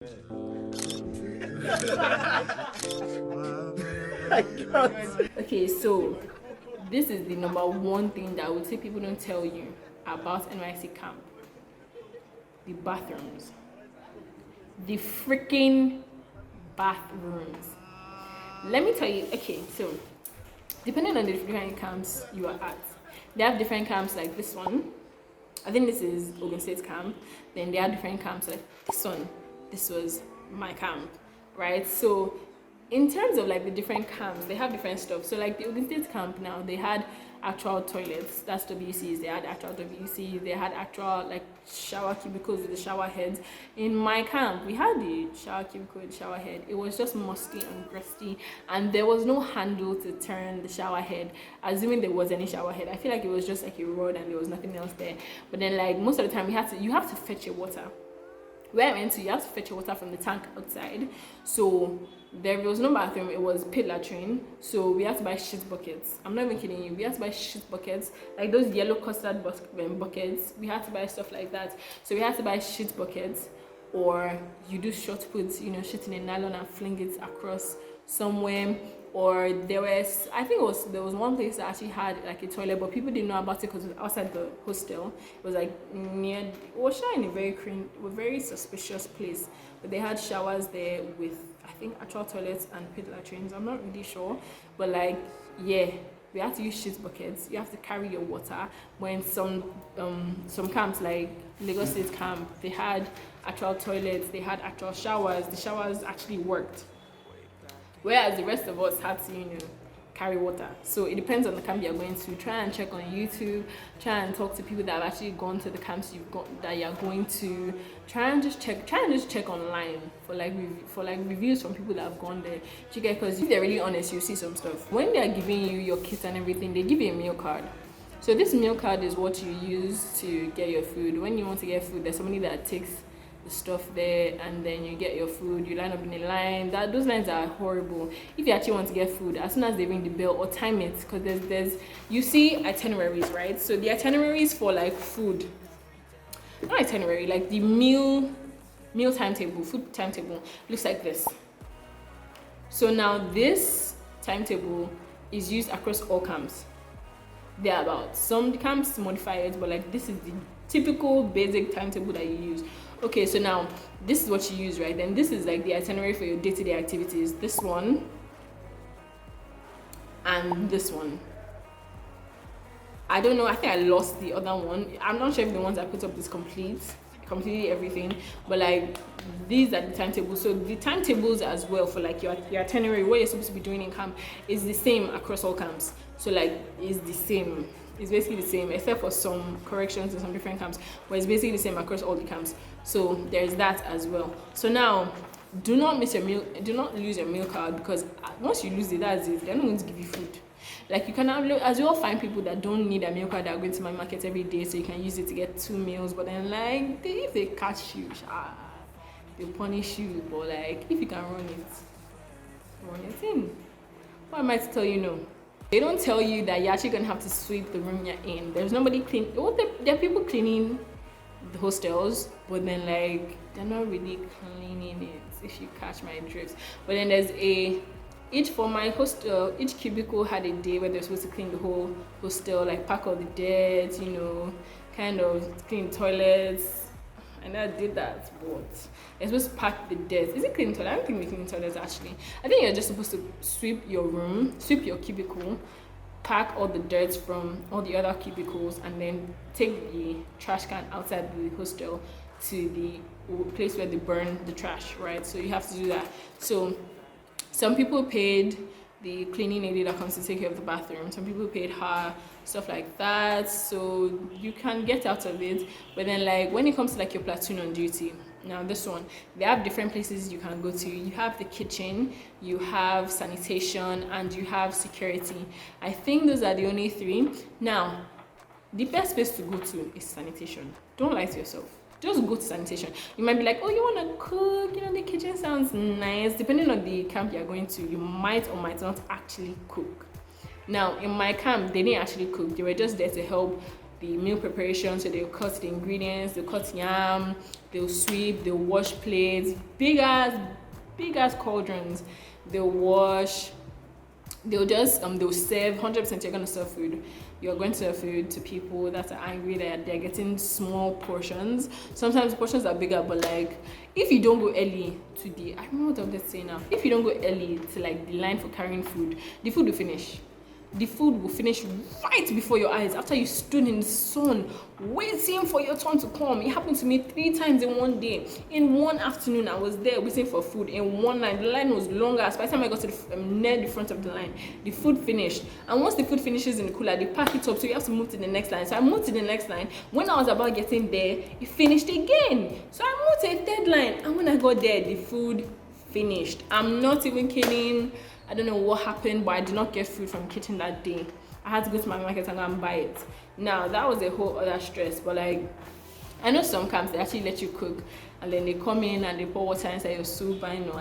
Okay, so this is the number one thing that I would say people don't tell you about NYSC camp. The bathrooms. The freaking bathrooms. Let me tell you, okay, so depending on the different camps you are at, they have different camps like this one. I think this is Ogun State camp. Then they have different camps like this one. This was my camp, right? So in terms of like the different camps, they have different stuff. So like the Ogun State camp now, they had actual toilets, that's WCs. They had actual WCs. They had actual like shower cubicles with the shower heads. In my camp, we had the shower cubicle with the shower head. It was just musty and crusty, and there was no handle to turn the shower head, assuming there was any shower head. I feel like it was just like a rod and there was nothing else there. But then like most of the time you have to fetch your water. Where I went to, you have to fetch your water from the tank outside. So there was no bathroom, it was pit latrine. So we had to buy shit buckets. I'm not even kidding you. We had to buy shit buckets, like those yellow custard buckets. We had to buy stuff like that. So we had to buy shit buckets, or you do short puts, you know, shit in a nylon and fling it across somewhere. Or there was, I think there was one place that actually had like a toilet, but people didn't know about it because it was outside the hostel. It was like near, it was in a very suspicious place, but they had showers there with, I think, actual toilets and pit latrines. I'm not really sure, but like, yeah, we have to use shit buckets. You have to carry your water. When some camps like Lagos State camp, they had actual toilets, they had actual showers. The showers actually worked, whereas the rest of us had to, you know, carry water. So it depends on the camp you're going to. Try and check on YouTube. Try and talk to people that have actually gone to the camps that you're going to. Try and just check online for reviews from people that have gone there. Because if they're really honest, you see some stuff. When they're giving you your kit and everything, they give you a meal card. So this meal card is what you use to get your food. When you want to get food, there's somebody that takes the stuff there, and then you get your food. You line up in a line. Those lines are horrible. If you actually want to get food, as soon as they ring the bell, or time it, because there's you see itineraries, right? So the itineraries for like food, not itinerary, like the meal timetable, food timetable looks like this. So now this timetable is used across all camps. Thereabout. Some camps modify it, but like this is the typical basic timetable that you use. Okay, so now this is what you use, right? Then this is like the itinerary for your day-to-day activities. This one and this one. I don't know, I think I lost the other one. I'm not sure if the ones I put up is completely everything, but like these are the timetables. So the timetables as well for like your itinerary, what you're supposed to be doing in camp, is the same across all camps. So like it's the same. It's basically the same, except for some corrections in some different camps, but it's basically the same across all the camps. So there's that as well. So now, do not lose your meal card, because once you lose it, that's it. They're not going to give you food. Like you can as well find people that don't need a meal card that are going to my market every day, so you can use it to get 2 meals. But then like if they catch you, they'll punish you. But like if you can run it in. What am I to tell you no? They don't tell you that you're actually going to have to sweep the room you're in. There's nobody clean. There are people cleaning the hostels, but then like they're not really cleaning it, if you catch my drift. But then there's each cubicle had a day where they're supposed to clean the whole hostel, like pack all the dirt, you know, kind of clean toilets. And I did that, but you're supposed to pack the dirt. Is it clean toilet? I don't think we clean toilets actually. I think you're just supposed to sweep your room, sweep your cubicle, pack all the dirt from all the other cubicles, and then take the trash can outside the hostel to the place where they burn the trash, right? So you have to do that. So some people paid the cleaning lady that comes to take care of the bathroom. Some people paid her, stuff like that. So you can get out of it. But then like when it comes to like your platoon on duty, now this one, they have different places you can go to. You have the kitchen, you have sanitation, and you have security. I think those are the only 3. Now, the best place to go to is sanitation. Don't lie to yourself. Just go to sanitation. You might be like, oh, you want to cook? You know, the kitchen sounds nice. Depending on the camp you're going to, you might or might not actually cook. Now, in my camp, they didn't actually cook. They were just there to help the meal preparation. So they'll cut the ingredients, they'll cut yam, they'll sweep, they'll wash plates, big ass cauldrons. They'll wash, they'll just they'll serve. 100% you're gonna serve food. You're going to serve food to people that are angry that they're getting small portions. Sometimes portions are bigger, but like if you don't go early to the, I remember what I'm just saying now. If you don't go early to like the line for carrying food, the food will finish. The food will finish right before your eyes after you stood in the sun waiting for your turn to come. It happened to me 3 times in one day. In one afternoon, I was there waiting for food. In one line, the line was longer. By the time I got to the, near the front of the line, the food finished. And once the food finishes in the cooler, they pack it up, so you have to move to the next line. So I moved to the next line. When I was about getting there, it finished again. So I moved to a third line. And when I got there, the food finished. I'm not even kidding. I don't know what happened, but I did not get food from the kitchen that day. I had to go to my market and go and buy it. Now, that was a whole other stress, but like, I know some camps, they actually let you cook, and then they come in and they pour water inside your soup. I know,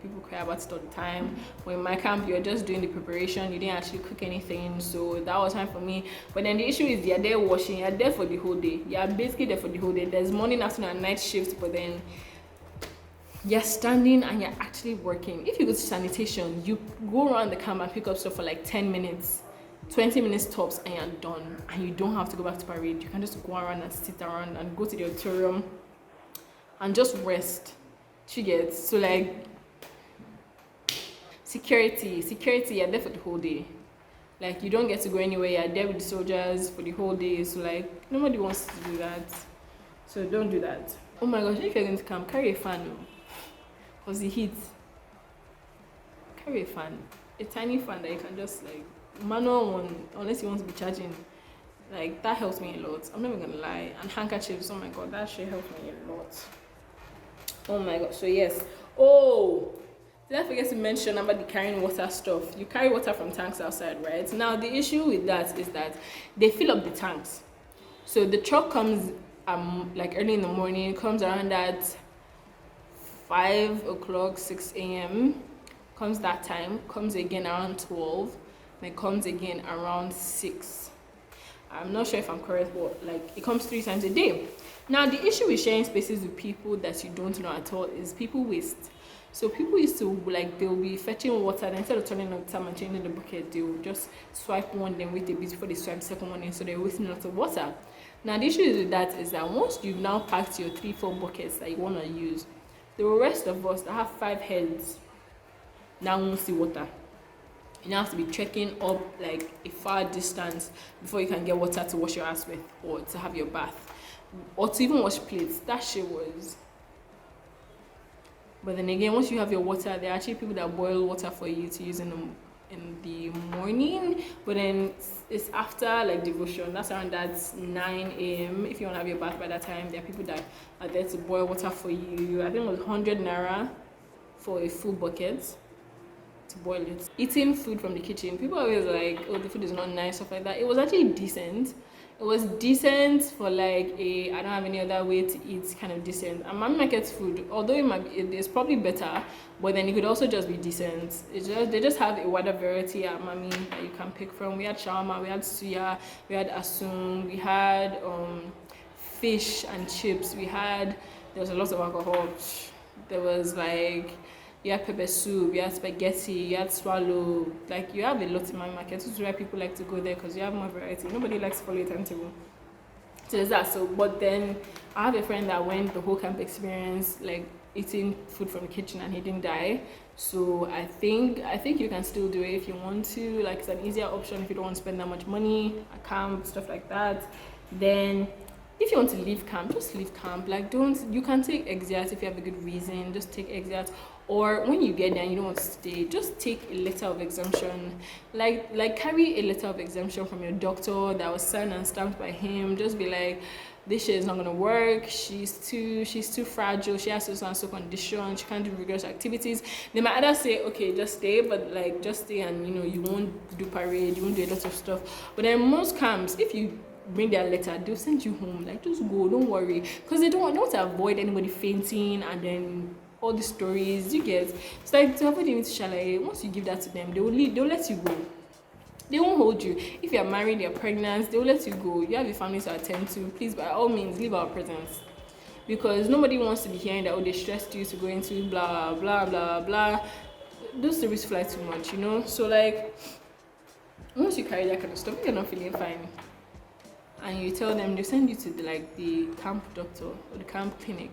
people cry about it all the time. But in my camp, you're just doing the preparation, you didn't actually cook anything, so that was fine for me. But then the issue is you're there washing, you're there for the whole day. You're basically there for the whole day. There's morning, afternoon, and night shifts, but then you're standing and you're actually working. If you go to sanitation, you go around the camp and pick up stuff for like 10 minutes, 20 minutes tops, and you're done. And you don't have to go back to parade. You can just go around and sit around and go to the auditorium and just rest. You get? So like, security, you're there for the whole day. Like, you don't get to go anywhere. You're there with the soldiers for the whole day. So like, nobody wants to do that. So don't do that. Oh my gosh, if you're going to camp, carry a fan. Because the heat, carry a fan, a tiny fan that you can just like manual one, unless you want to be charging. Like, that helps me a lot. I'm not even gonna lie. And handkerchiefs, oh my god, that shit helps me a lot. Oh my god. So yes. Oh, did I forget to mention about the carrying water stuff? You carry water from tanks outside, right? Now the issue with that is that they fill up the tanks. So the truck comes like early in the morning, comes around at 5 o'clock, 6 a.m. comes that time, comes again around 12, then comes again around 6. I'm not sure if I'm correct, but like it comes 3 times a day. Now the issue with sharing spaces with people that you don't know at all is people waste. So people used to like, they'll be fetching water, and instead of turning on the tap and changing the bucket, they'll just swipe one, then wait a bit before they swipe the second one in, so they're wasting lots of water. Now the issue with that is that once you've now packed your 3-4 buckets that you want to use, the rest of us that have 5 heads now won't see water. You now have to be trekking up like a far distance before you can get water to wash your ass with, or to have your bath, or to even wash plates. That shit was. But then again, once you have your water, there are actually people that boil water for you to use in the morning, but then it's after like devotion. That's around that 9 a.m. If you want to have your bath by that time, there are people that are there to boil water for you. I think it was 100 naira for a full bucket to boil it. Eating food from the kitchen, people are always like, oh, the food is not nice, stuff like that. It was actually decent. It was decent for like a I don't have any other way to eat kind of decent. And Mommy Market's food, although it is probably better, but then it could also just be decent. They just have a wider variety at Mommy that you can pick from. We had shawarma, we had suya, we had asung, we had fish and chips. There was a lot of alcohol. There was like, you had pepper soup, you had spaghetti, you had swallow. Like, you have a lot in my market. This is why people like to go there, because you have more variety. Nobody likes to follow a timetable. So there's that. So, but then I have a friend that went the whole camp experience, like eating food from the kitchen, and he didn't die. So I think you can still do it if you want to. Like, it's an easier option if you don't want to spend that much money at camp, stuff like that. Then if you want to leave camp, just leave camp. Like, you can take exit if you have a good reason. Just take exit. Or when you get there and you don't want to stay, just take a letter of exemption. Like carry a letter of exemption from your doctor that was signed and stamped by him. Just be like, this shit is not gonna work. She's too fragile. She has so and so condition. She can't do rigorous activities. They might either say, okay, just stay, but like just stay, and you won't do parade, you won't do a lot of stuff. But then most camps, if you bring their letter, they'll send you home. Like, just go, don't worry, because they don't want to avoid anybody fainting and then all the stories you get. It's like, to avoid even to chalet, once you give that to them, they'll let you go. They won't hold you. If you're married, you're pregnant, they'll let you go. You have a family to attend to. Please, by all means, leave our presence. because nobody wants to be hearing that, oh, they stressed you to go into blah blah blah blah. Those stories fly too much, you know. So like, once you carry that kind of stuff, if you're not feeling fine, and you tell them, they send you to the camp doctor or the camp clinic,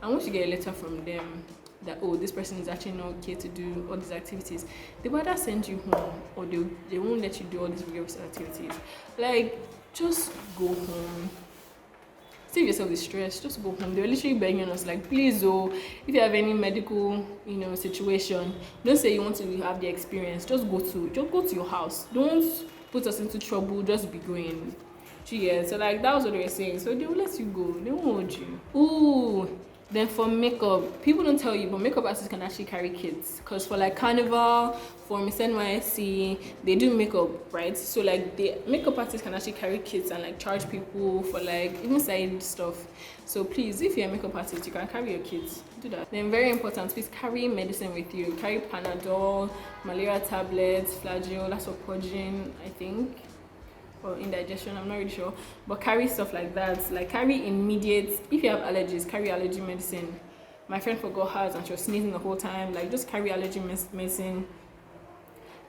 and once you get a letter from them that, oh, this person is actually not okay to do all these activities, they will either send you home or they won't let you do all these rigorous activities. Like, just go home. Save yourself the stress, just go home. They're literally begging us, like, please, oh, if you have any medical, situation, don't say you want to have the experience, just go to your house. Don't put us into trouble, just be going. Yeah, so like that was what they were saying. So they will let you go, they won't hold you. Ooh, then for makeup, people don't tell you, but makeup artists can actually carry kits. Because for like Carnival, for Miss NYSC, they do makeup, right? So like the makeup artists can actually carry kits and like charge people for like even side stuff. So please, if you're a makeup artist, you can carry your kits. Do that. Then very important, please carry medicine with you. Carry Panadol, malaria tablets, Flagyl, Lasopogin, I think. Or indigestion, I'm not really sure, but carry stuff like that. Like carry immediate, if you have allergies, carry allergy medicine. My friend forgot hers and she was sneezing the whole time. Like just carry allergy medicine.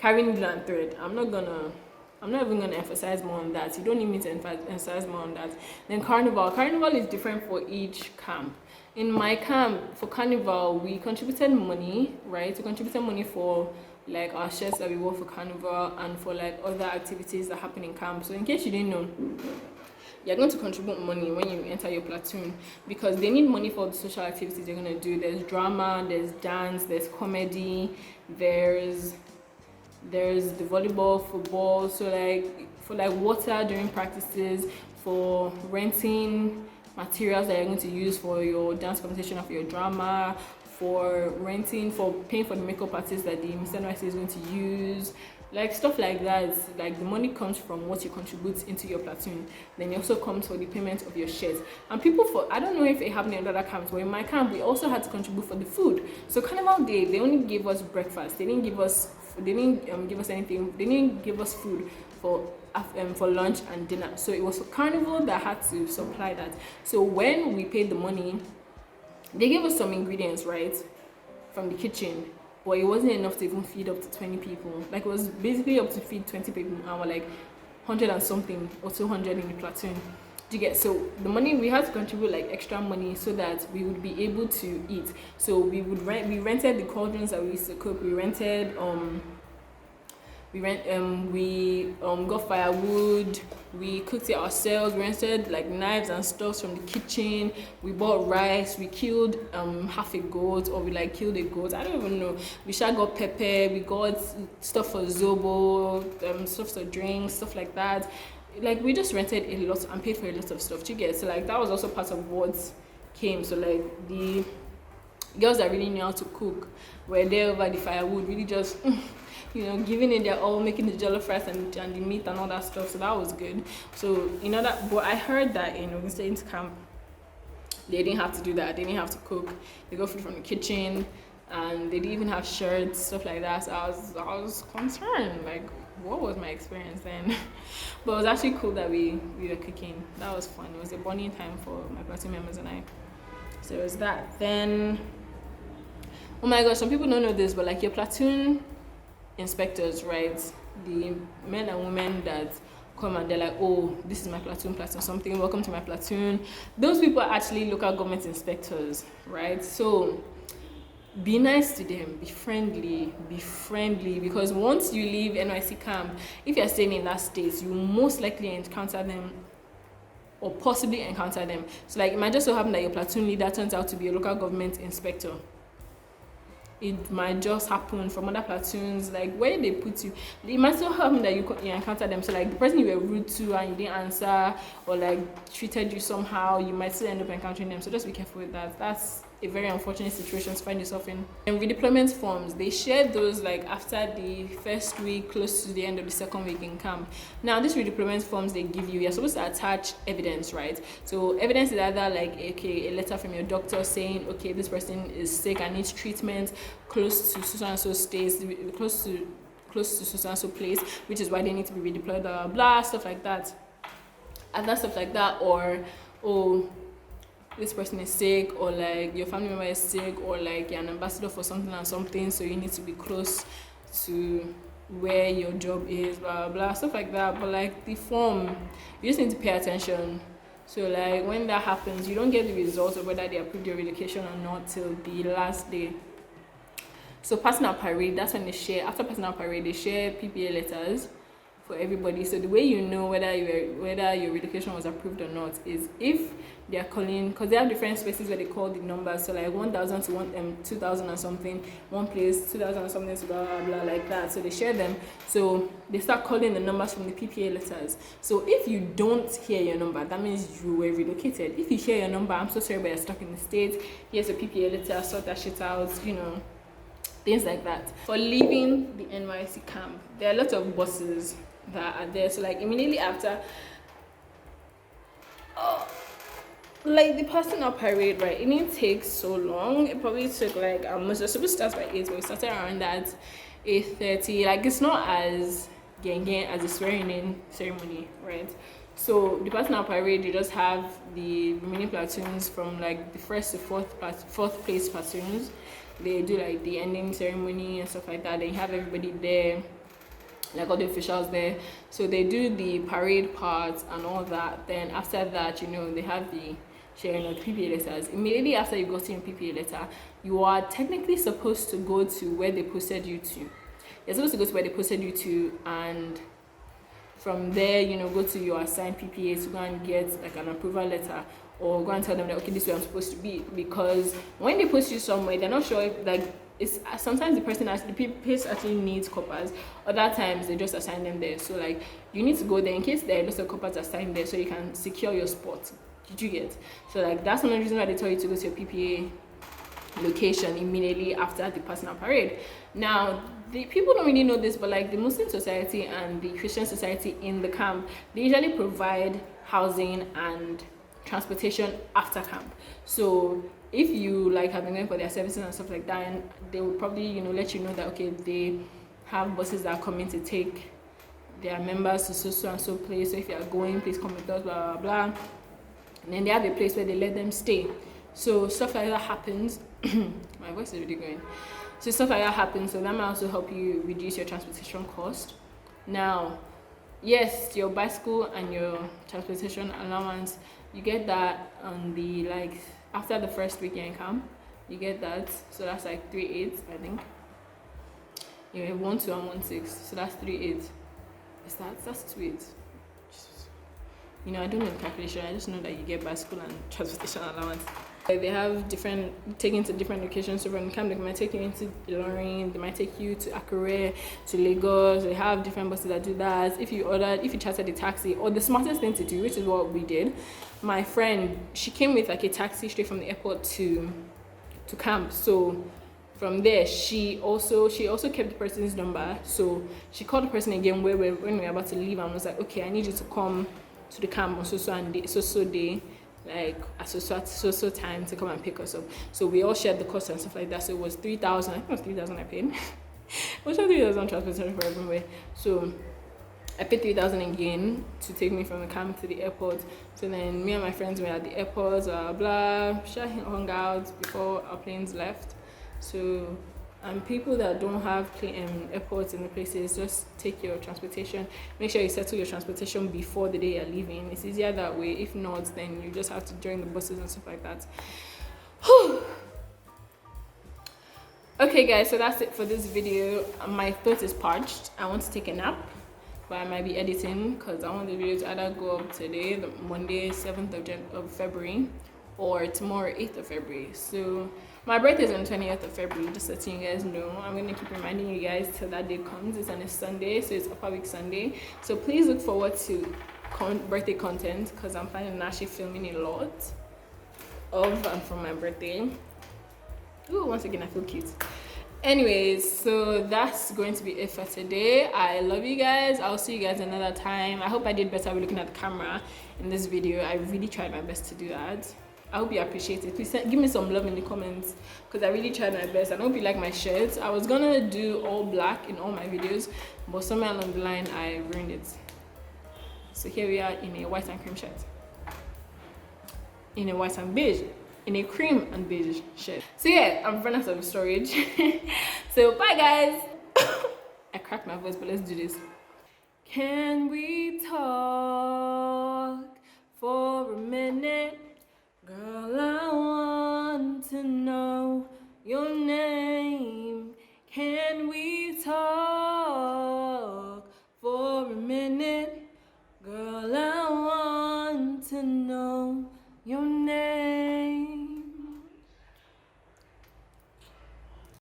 Carry needle and thread. I'm not even gonna emphasize more on that. You don't need me to emphasize more on that. Then Carnival is different for each camp. In my camp for Carnival, we contributed money, right? We contributed money for like our shirts that we wore for Carnival and for like other activities that happen in camp. So in case you didn't know, you're going to contribute money when you enter your platoon because they need money for the social activities you're going to do. There's drama, there's dance, there's comedy, there's the volleyball, football. So like for like water during practices, for renting materials that you're going to use for your dance competition or for your drama, for renting, for paying for the makeup artist that the Mr. NYSC is going to use, like stuff like that. Like the money comes from what you contribute into your platoon. Then it also comes for the payment of your shares. And people I don't know if it happened in other camps, but in my camp we also had to contribute for the food. So Carnival Day, they only gave us breakfast. They didn't give us anything. They didn't give us food for lunch and dinner. So it was Carnival that had to supply that. So when we paid the money, they gave us some ingredients, right, from the kitchen, but it wasn't enough to even feed up to 20 people. Like, it was basically up to feed 20 people, and we're like 100 and something or 200 in the platoon. Do you get? So the money, we had to contribute like extra money so that we would be able to eat. So we rented the cauldrons that we used to cook. We got firewood, we cooked it ourselves, we rented like knives and stuff from the kitchen, we bought rice, we killed half a goat, or we like killed a goat, I don't even know. We got pepper, we got stuff for zobo, stuff for drinks, stuff like that. Like we just rented a lot and paid for a lot of stuff. You get? So like that was also part of what came. So like the girls that really knew how to cook were there over the firewood, really just giving it their all, making the jollof rice and the meat and all that stuff. So that was good. So but I heard that in Augustine's camp, they didn't have to do that. They didn't have to cook. They got food from the kitchen, and they didn't even have shirts, stuff like that. So I was concerned, like, what was my experience then? But it was actually cool that we were cooking. That was fun. It was a bonding time for my platoon members and I. So it was that. Then, oh my gosh, some people don't know this, but like your platoon inspectors, right? The men and women that come and they're like, oh, this is my platoon something, welcome to my platoon. Those people are actually local government inspectors, right? So be nice to them, be friendly, because once you leave NYSC camp, if you're staying in that state, you most likely encounter them or possibly encounter them. So like it might just so happen that your platoon leader turns out to be a local government inspector. It might just happen from other platoons, like where they put you. It might still happen that you encounter them. So like the person you were rude to and you didn't answer, or like treated you somehow, you might still end up encountering them. So just be careful with that. That's a very unfortunate situation to find yourself in. And redeployment forms, they share those like after the first week, close to the end of the second week in camp. Now these redeployment forms they give you, you're supposed to attach evidence, right? So evidence is either like a letter from your doctor saying, okay, this person is sick and needs treatment close to so and so states, close to so and so place, which is why they need to be redeployed, blah blah, stuff like that. And that stuff like that, or this person is sick, or like your family member is sick, or like you're an ambassador for something and something, so you need to be close to where your job is, blah blah blah, stuff like that. But like the form, you just need to pay attention. So like when that happens, you don't get the results of whether they approved your relocation or not till the last day. So passing out parade, that's when they share, after passing out parade, they share PPA letters for everybody. So the way you know whether your relocation was approved or not is if they are calling, because they have different spaces where they call the numbers. So like 1,000 to 2,000 or something, one place 2,000 or something, so blah blah blah like that. So they share them. So they start calling the numbers from the PPA letters. So if you don't hear your number, that means you were relocated. If you hear your number, I'm so sorry, but you're stuck in the States. Here's a PPA letter, sort that shit out, you know, things like that. For leaving the NYSC camp, there are lots of buses that are there. So like immediately after, like the passing out parade, right, it didn't take so long. It probably took like it was supposed to start by 8, but we started around at 8:30. Like it's not as gang as a swearing in ceremony, right? So the passing out parade, you just have the remaining platoons from like the first to fourth place platoons. They do like the ending ceremony and stuff like that. Then you have everybody there, like all the officials there. So they do the parade part and all that. Then after that, you know, they have the sharing of PPA letters. Immediately after you got your PPA letter, you are technically supposed to go to where they posted you to. You're supposed to go to where they posted you to, and from there, you know, go to your assigned PPA to go and get like an approval letter, or go and tell them that, okay, this is where I'm supposed to be. Because when they post you somewhere, they're not sure if, like, it's sometimes the place actually needs coppers. Other times they just assign them there. So like you need to go there in case there are lots of coppers assigned there, so you can secure your spot. Did you get? So like that's one of the reasons why they tell you to go to your PPA location immediately after the passing out parade. Now the people don't really know this, but like the Muslim society and the Christian society in the camp, they usually provide housing and transportation after camp. So if you like have been going for their services and stuff like that, and they will probably, you know, let you know that, okay, they have buses that are coming to take their members to so and so place. So if you are going, please come with us, blah blah blah. And then they have a place where they let them stay. So stuff like that happens. My voice is really going. So stuff like that happens. So that might also help you reduce your transportation cost. Now, yes, your bicycle and your transportation allowance, you get that on the, like, after the first weekend camp, you get that. So that's like 3/8, I think. You have 1, 2, and 1, 6. So that's 3/8. Is that's 2/8. You know, I don't know the calculation. I just know that you get bicycle and transportation allowance. Like they have different, taken to different locations. So from the camp, they might take you into Ilorin, they might take you to Akure, to Lagos. They have different buses that do that. If you chartered a taxi, or the smartest thing to do, which is what we did, my friend, she came with like a taxi straight from the airport to camp. So from there, she also kept the person's number. So she called the person again when we were about to leave, and was like, okay, I need you to come to the camp on so day, like at so time to come and pick us up. So we all shared the cost and stuff like that. So it was 3,000. I think it was 3,000 I paid. It was 3,000 transportation for everywhere. So I paid 3,000 again to take me from the camp to the airport. So then me and my friends were at the airport, blah blah, hung out before our planes left. So people that don't have airports in the places, just take your transportation. Make sure you settle your transportation before the day you're leaving. It's easier that way. If not, then you just have to join the buses and stuff like that. Okay guys, so that's it for this video. My throat is parched. I want to take a nap, but I might be editing because I want the video to either go up today, the Monday 7th of February, or tomorrow 8th of February. So my birthday is on 20th of February, just letting you guys know. I'm going to keep reminding you guys till that day comes. It's on a Sunday, so it's Upper Week Sunday. So please look forward to birthday content, because I'm planning on actually filming a lot of and from my birthday. Ooh, once again, I feel cute. Anyways, so that's going to be it for today. I love you guys. I'll see you guys another time. I hope I did better with looking at the camera in this video. I really tried my best to do that. I hope you appreciate it. Please give me some love in the comments, because I really tried my best. I hope you like my shirts. I was gonna do all black in all my videos, but somewhere along the line I ruined it. So here we are in a white and cream shirt. in a white and beige, in a cream and beige shirt. So yeah, I'm running out of storage. So bye guys. I cracked my voice, but let's do this. Can we talk for a minute? Girl, I want to know your name. Can we talk for a minute?